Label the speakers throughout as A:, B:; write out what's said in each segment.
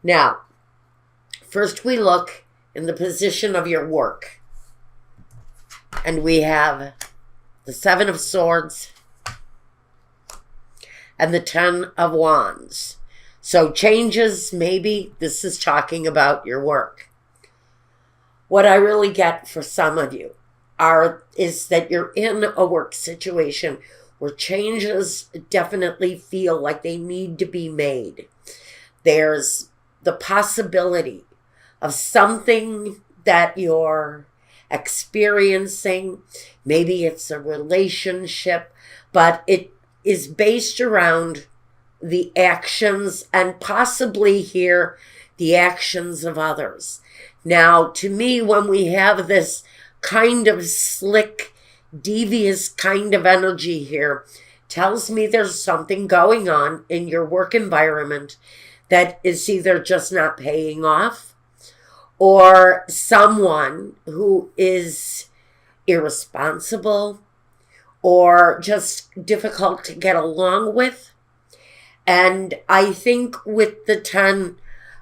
A: Now, first we look in the position of your work. And we have the Seven of Swords and the Ten of Wands. So changes, maybe this is talking about your work. What I really get for some of you is that you're in a work situation where changes definitely feel like they need to be made. There's the possibility of something that you're experiencing. Maybe it's a relationship, but it is based around the actions and possibly here the actions of others. Now, to me, when we have this kind of slick, devious kind of energy here, tells me there's something going on in your work environment that is either just not paying off, or someone who is irresponsible or just difficult to get along with. And I think with the Ten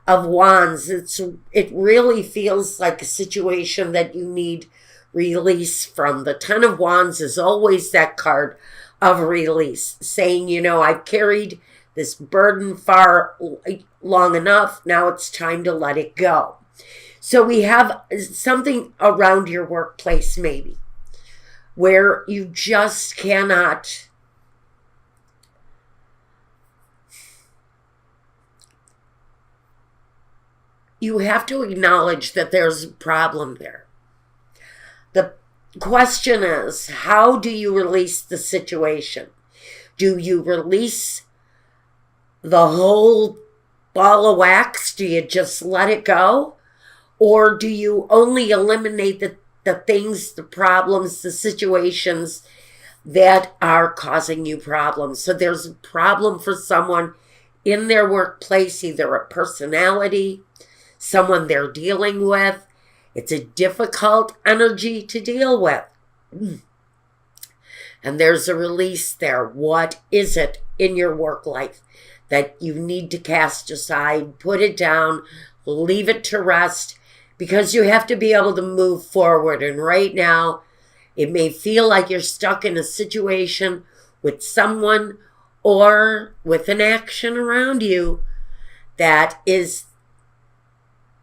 A: of Wands, it really feels like a situation that you need release from. The Ten of Wands is always that card of release, saying, I've carried this burden far long enough. Now it's time to let it go. So we have something around your workplace maybe where you just cannot you have to acknowledge that there's a problem there. The question is, how do you release the situation? Do you release the whole ball of wax? Do you just let it go? Or do you only eliminate the things, the problems, the situations that are causing you problems? So there's a problem for someone in their workplace, either a personality, someone they're dealing with. It's a difficult energy to deal with. And there's a release there. What is it in your work life that you need to cast aside, put it down, leave it to rest, because you have to be able to move forward. And right now, it may feel like you're stuck in a situation with someone or with an action around you that is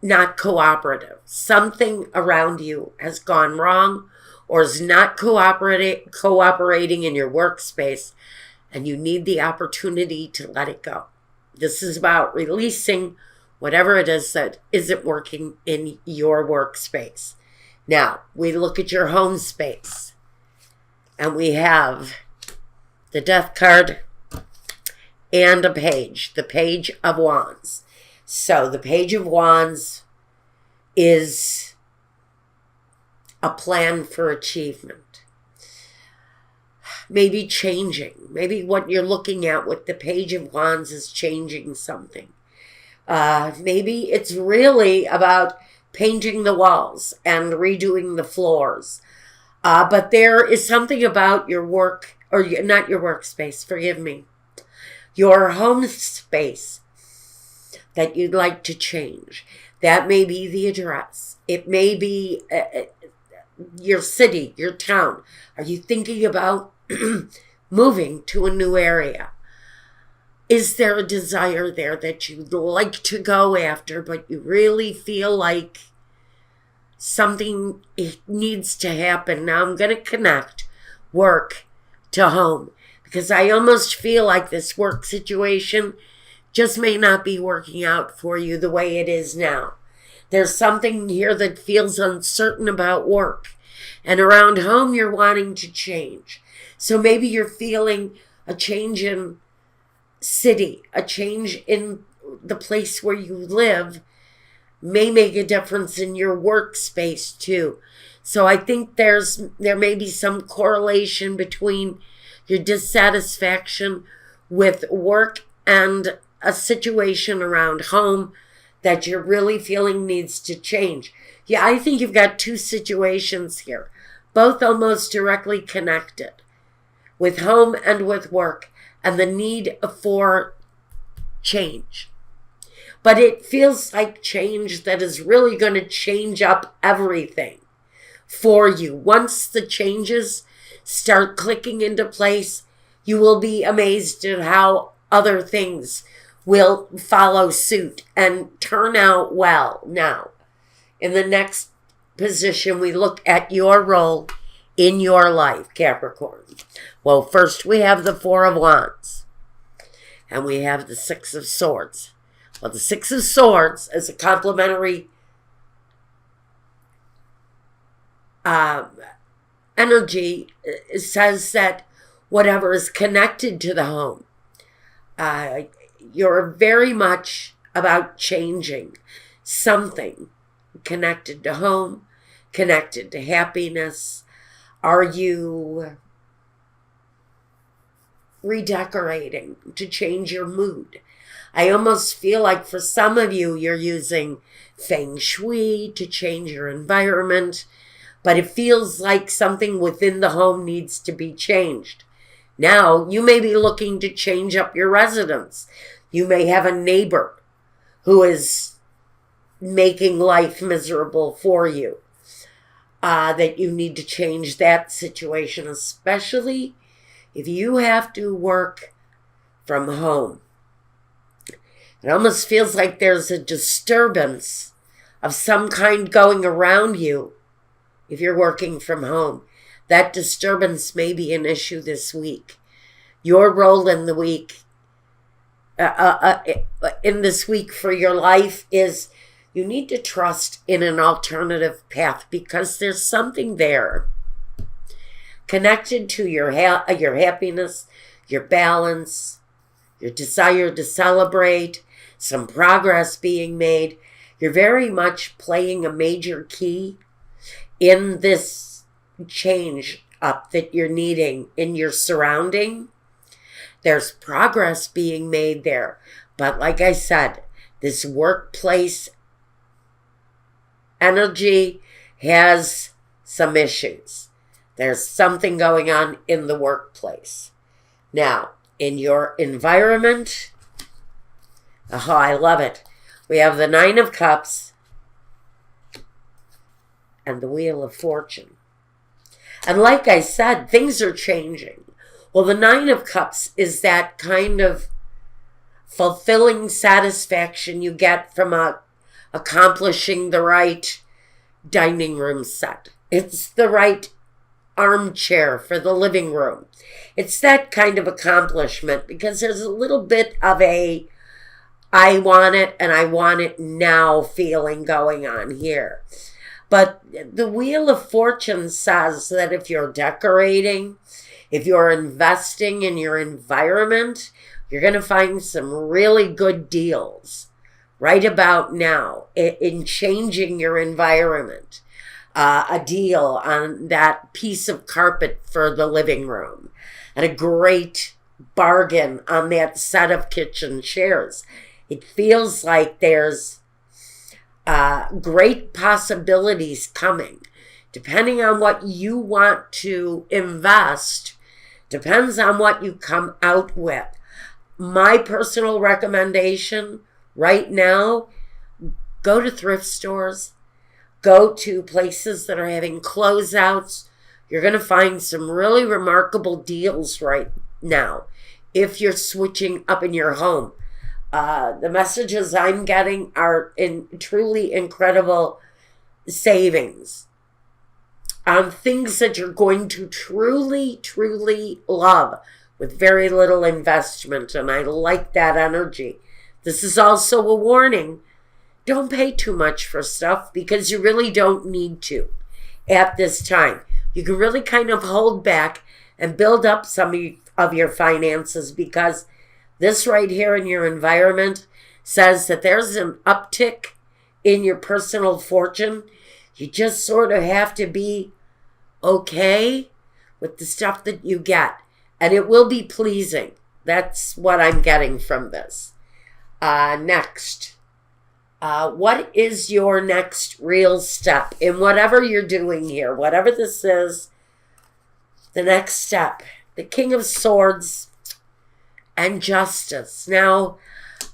A: not cooperative. Something around you has gone wrong or is not cooperating in your workspace, and you need the opportunity to let it go. This is about releasing whatever it is that isn't working in your workspace. Now, we look at your home space, and we have the Death card and a page, the Page of Wands. So the Page of Wands is a plan for achievement. Maybe changing. Maybe what you're looking at with the Page of Wands is changing something. Maybe it's really about painting the walls and redoing the floors. But there is something about your work, or not your workspace, forgive me, your home space that you'd like to change. That may be the address. It may be your city, your town. Are you thinking about moving to a new area? Is there a desire there that you'd like to go after, but you really feel like something needs to happen? Now I'm going to connect work to home, because I almost feel like this work situation just may not be working out for you the way it is now. There's something here that feels uncertain about work. And around home, you're wanting to change. So maybe you're feeling a change in city, a change in the place where you live may make a difference in your workspace too. So I think there may be some correlation between your dissatisfaction with work and a situation around home that you're really feeling needs to change. Yeah, I think you've got two situations here, both almost directly connected, with home and with work, and the need for change. But it feels like change that is really going to change up everything for you. Once the changes start clicking into place, you will be amazed at how other things will follow suit and turn out well. Now, in the next position, we look at your role in your life, Capricorn. Well, first we have the Four of Wands, and we have the Six of Swords. Well, the Six of Swords is a complementary energy. It says that whatever is connected to the home, you're very much about changing something connected to home, connected to happiness. Are you redecorating to change your mood? I almost feel like for some of you, you're using feng shui to change your environment, but it feels like something within the home needs to be changed. Now, you may be looking to change up your residence. You may have a neighbor who is making life miserable for you, that you need to change that situation, especially if you have to work from home. It almost feels like there's a disturbance of some kind going around you if you're working from home. That disturbance may be an issue this week. Your role in the week, in this week for your life is you need to trust in an alternative path, because there's something there connected to your happiness, your balance, your desire to celebrate, some progress being made. You're very much playing a major key in this change up that you're needing in your surrounding. There's progress being made there. But like I said, this workplace energy has some issues. There's something going on in the workplace. Now, in your environment, oh, I love it. We have the Nine of Cups and the Wheel of Fortune. And like I said, things are changing. Well, the Nine of Cups is that kind of fulfilling satisfaction you get from accomplishing the right dining room set. It's the right armchair for the living room. It's that kind of accomplishment, because there's a little bit of a I want it and I want it now feeling going on here. But the Wheel of Fortune says that if you're decorating, if you're investing in your environment, you're going to find some really good deals right about now in changing your environment. A deal on that piece of carpet for the living room, and a great bargain on that set of kitchen chairs. It feels like there's great possibilities coming. Depending on what you want to invest, depends on what you come out with. My personal recommendation right now, go to thrift stores, go to places that are having closeouts. You're going to find some really remarkable deals right now if you're switching up in your home. The messages I'm getting are in truly incredible savings on things that you're going to truly, truly love with very little investment. And I like that energy. This is also a warning. Don't pay too much for stuff, because you really don't need to at this time. You can really kind of hold back and build up some of your finances, because this right here in your environment says that there's an uptick in your personal fortune. You just sort of have to be okay with the stuff that you get, and it will be pleasing. That's what I'm getting from this. Next. What is your next real step in whatever you're doing here? Whatever this is, the next step. The King of Swords and Justice. Now,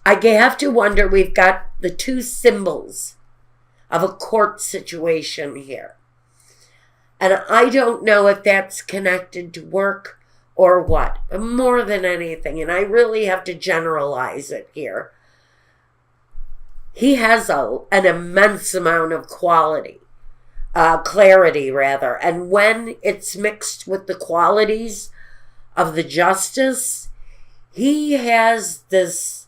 A: I have to wonder, we've got the two symbols of a court situation here. And I don't know if that's connected to work or what, more than anything. And I really have to generalize it here. He has an immense amount of clarity, rather. And when it's mixed with the qualities of the justice, he has this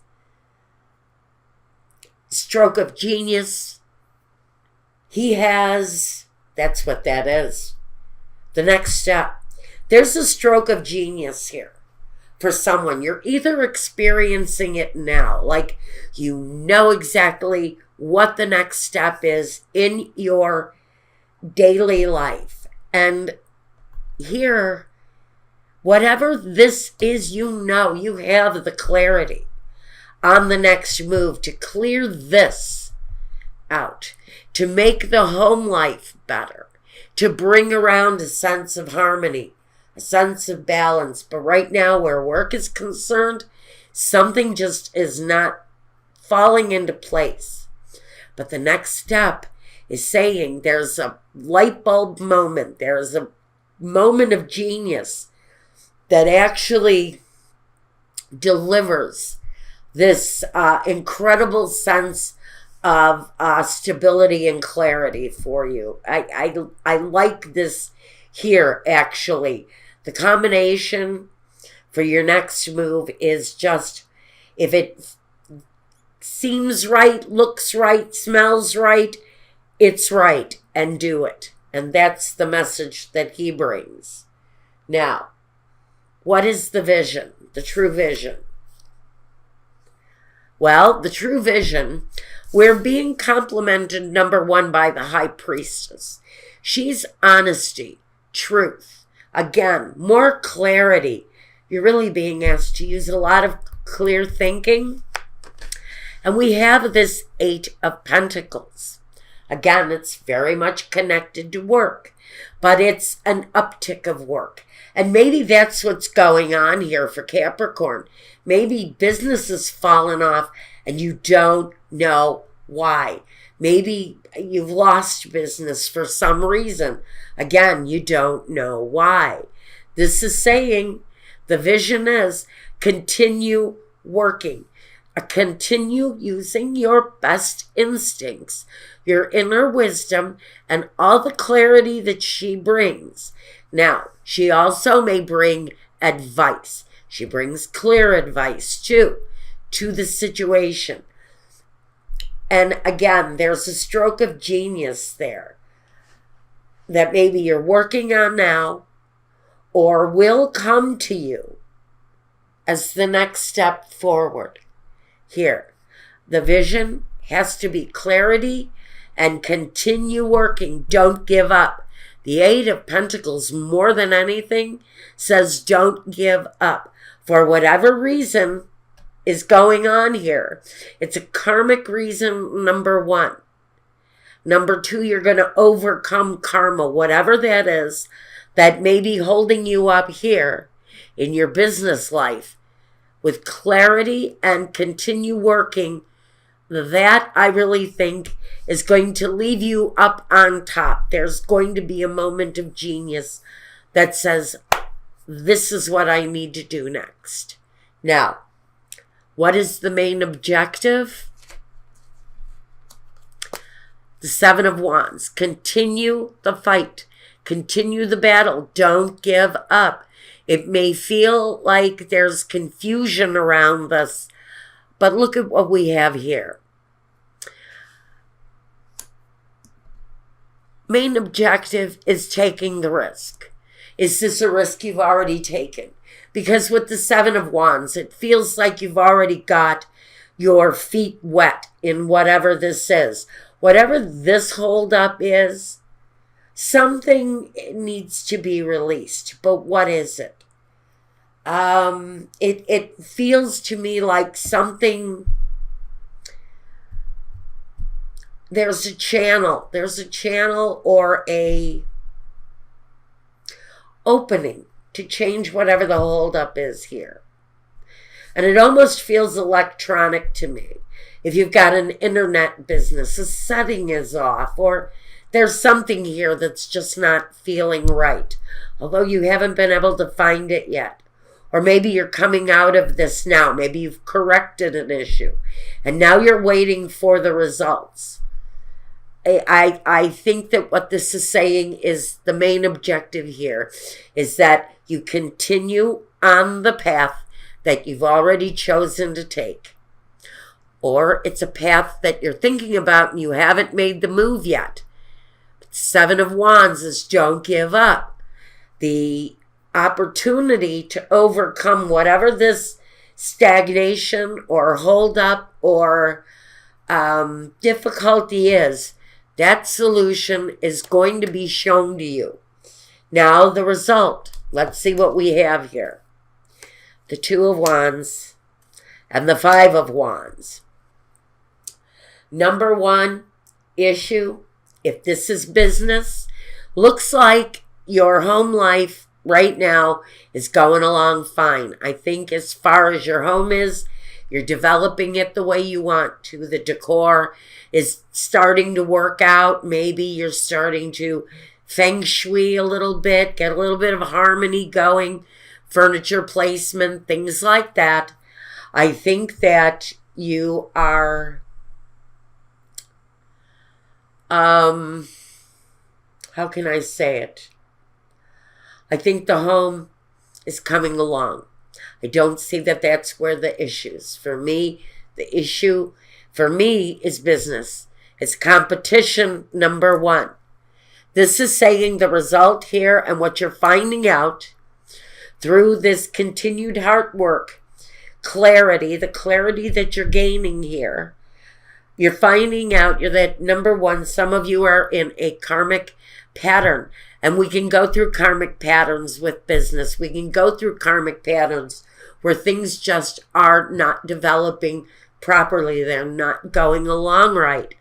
A: stroke of genius. He has, that's what that is. The next step. There's a stroke of genius here for someone. You're either experiencing it now, like you know exactly what the next step is in your daily life. And here, whatever this is, you know, you have the clarity on the next move to clear this out, to make the home life better, to bring around a sense of harmony, a sense of balance. But right now, where work is concerned, something just is not falling into place. But the next step is saying there's a light bulb moment, there's a moment of genius that actually delivers this incredible sense of stability and clarity for you. I like this here, actually. The combination for your next move is just, if it seems right, looks right, smells right, it's right, and do it. And that's the message that he brings. Now, what is the vision, the true vision? Well, the true vision, we're being complimented, number one, by the high priestess. She's honesty, truth. Again, more clarity. You're really being asked to use a lot of clear thinking. And we have this 8 of Pentacles. Again, it's very much connected to work, but it's an uptick of work. And maybe that's what's going on here for Capricorn. Maybe business has fallen off and you don't know why. Maybe you've lost business for some reason. Again, you don't know why. This is saying the vision is continue working. Continue using your best instincts, your inner wisdom, and all the clarity that she brings. Now, she also may bring advice. She brings clear advice, too, to the situation. And again, there's a stroke of genius there that maybe you're working on now or will come to you as the next step forward. Here, the vision has to be clarity and continue working. Don't give up. The 8 of Pentacles, more than anything, says don't give up. For whatever reason is going on here, it's a karmic reason, number 1. Number 2, you're going to overcome karma, whatever that is, that may be holding you up here in your business life. With clarity and continue working, that I really think is going to leave you up on top. There's going to be a moment of genius that says, this is what I need to do next. Now, what is the main objective? The 7 of Wands. Continue the fight. Continue the battle. Don't give up. It may feel like there's confusion around this, but look at what we have here. Main objective is taking the risk. Is this a risk you've already taken? Because with the 7 of Wands, it feels like you've already got your feet wet in whatever this is. Whatever this holdup is, something needs to be released. But what is it? It feels to me like something, there's a channel or a opening to change whatever the holdup is here. And it almost feels electronic to me. If you've got an internet business, a setting is off, or there's something here that's just not feeling right, although you haven't been able to find it yet. Or maybe you're coming out of this now. Maybe you've corrected an issue, and now you're waiting for the results. I think that what this is saying is the main objective here is that you continue on the path that you've already chosen to take. Or it's a path that you're thinking about and you haven't made the move yet. Seven of Wands is don't give up. The opportunity to overcome whatever this stagnation or hold up or difficulty is, that solution is going to be shown to you. Now the result. Let's see what we have here. The Two of Wands and the Five of Wands. Number one issue, if this is business, looks like your home life right now is going along fine. I think as far as your home is, you're developing it the way you want to. The decor is starting to work out. Maybe you're starting to feng shui a little bit, get a little bit of harmony going, furniture placement, things like that. I think that you are, how can I say it? I think the home is coming along. I don't see that that's where the issues. For me, the issue for me is business. It's competition, number one. This is saying the result here and what you're finding out through this continued hard work, clarity, the clarity that you're gaining here. You're finding out that, number one, some of you are in a karmic pattern. And we can go through karmic patterns with business. We can go through karmic patterns where things just are not developing properly. They're not going along right.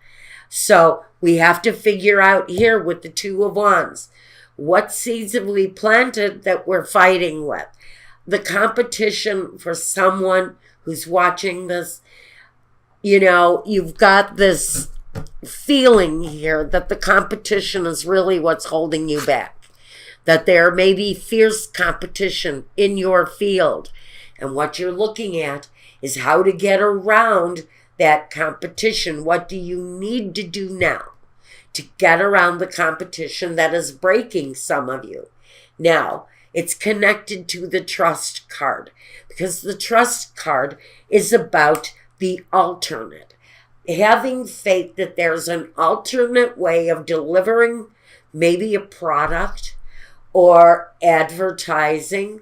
A: So we have to figure out here with the Two of Wands, what seeds have we planted that we're fighting with? The competition for someone who's watching this, you've got this feeling here that the competition is really what's holding you back. That there may be fierce competition in your field. And what you're looking at is how to get around that competition. What do you need to do now to get around the competition that is breaking some of you? Now, it's connected to the trust card, because the trust card is about the alternate. Having faith that there's an alternate way of delivering maybe a product or advertising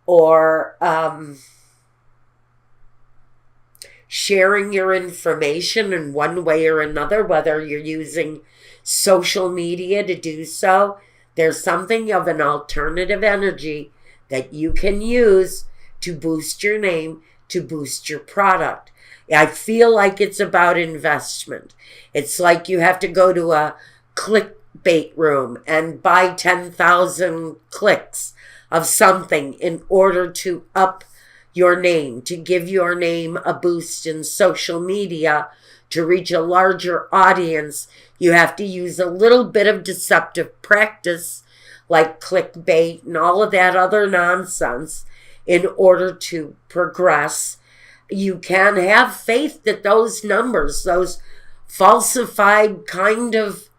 A: or sharing your information in one way or another, whether you're using social media to do so. There's something of an alternative energy that you can use to boost your name, to boost your product. I feel like it's about investment. It's like you have to go to a clickbait room and buy 10,000 clicks of something in order to up your name, to give your name a boost in social media, to reach a larger audience. You have to use a little bit of deceptive practice like clickbait and all of that other nonsense in order to progress. You can have faith that those numbers, those falsified kind of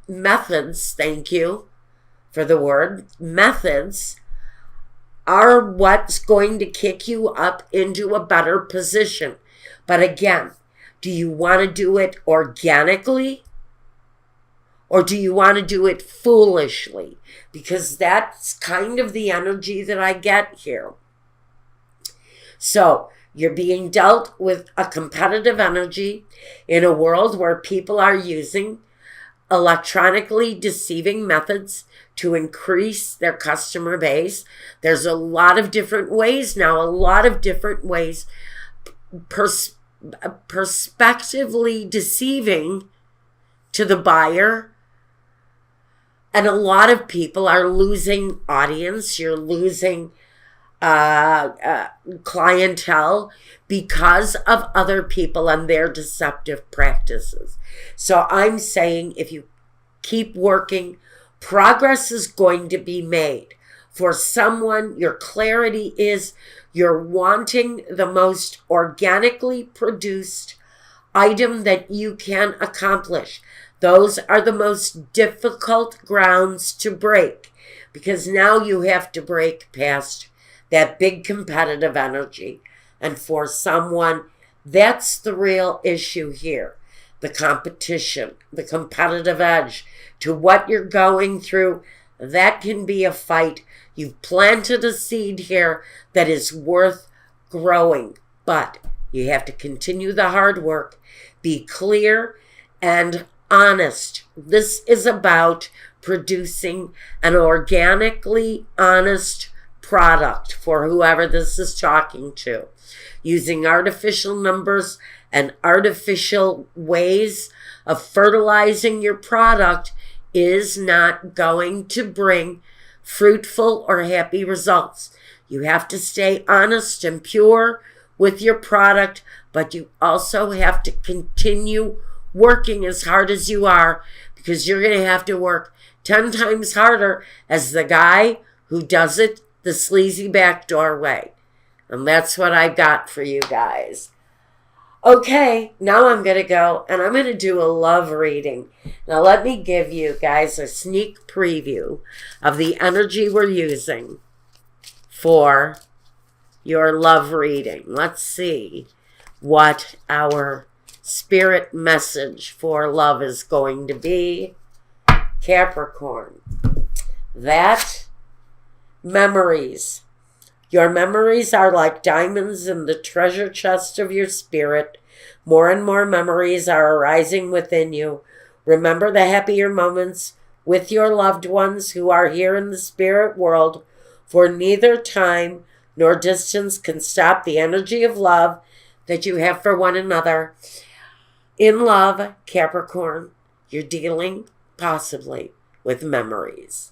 A: methods, thank you for the word, methods, are what's going to kick you up into a better position. But again, do you want to do it organically? Or do you want to do it foolishly? Because that's kind of the energy that I get here. So you're being dealt with a competitive energy in a world where people are using electronically deceiving methods to increase their customer base. There's a lot of different ways now, a lot of different ways, prospectively deceiving to the buyer. And a lot of people are losing audience. You're losing clientele because of other people and their deceptive practices. So I'm saying if you keep working, progress is going to be made. For someone, your clarity is you're wanting the most organically produced item that you can accomplish. Those are the most difficult grounds to break, because now you have to break past that big competitive energy. And for someone, that's the real issue here. The competition, the competitive edge to what you're going through, that can be a fight. You've planted a seed here that is worth growing, but you have to continue the hard work, be clear and honest. This is about producing an organically honest product for whoever this is talking to. Using artificial numbers and artificial ways of fertilizing your product is not going to bring fruitful or happy results. You have to stay honest and pure with your product, but you also have to continue working as hard as you are, because you're going to have to work 10 times harder as the guy who does it the sleazy backdoor way. And that's what I've got for you guys. Okay, now I'm going to go and I'm going to do a love reading. Now let me give you guys a sneak preview of the energy we're using for your love reading. Let's see what our spirit message for love is going to be. Capricorn, that memories. Your memories are like diamonds in the treasure chest of your spirit. More and more memories are arising within you. Remember the happier moments with your loved ones who are here in the spirit world, for neither time nor distance can stop the energy of love that you have for one another. In love, Capricorn, you're dealing possibly with memories.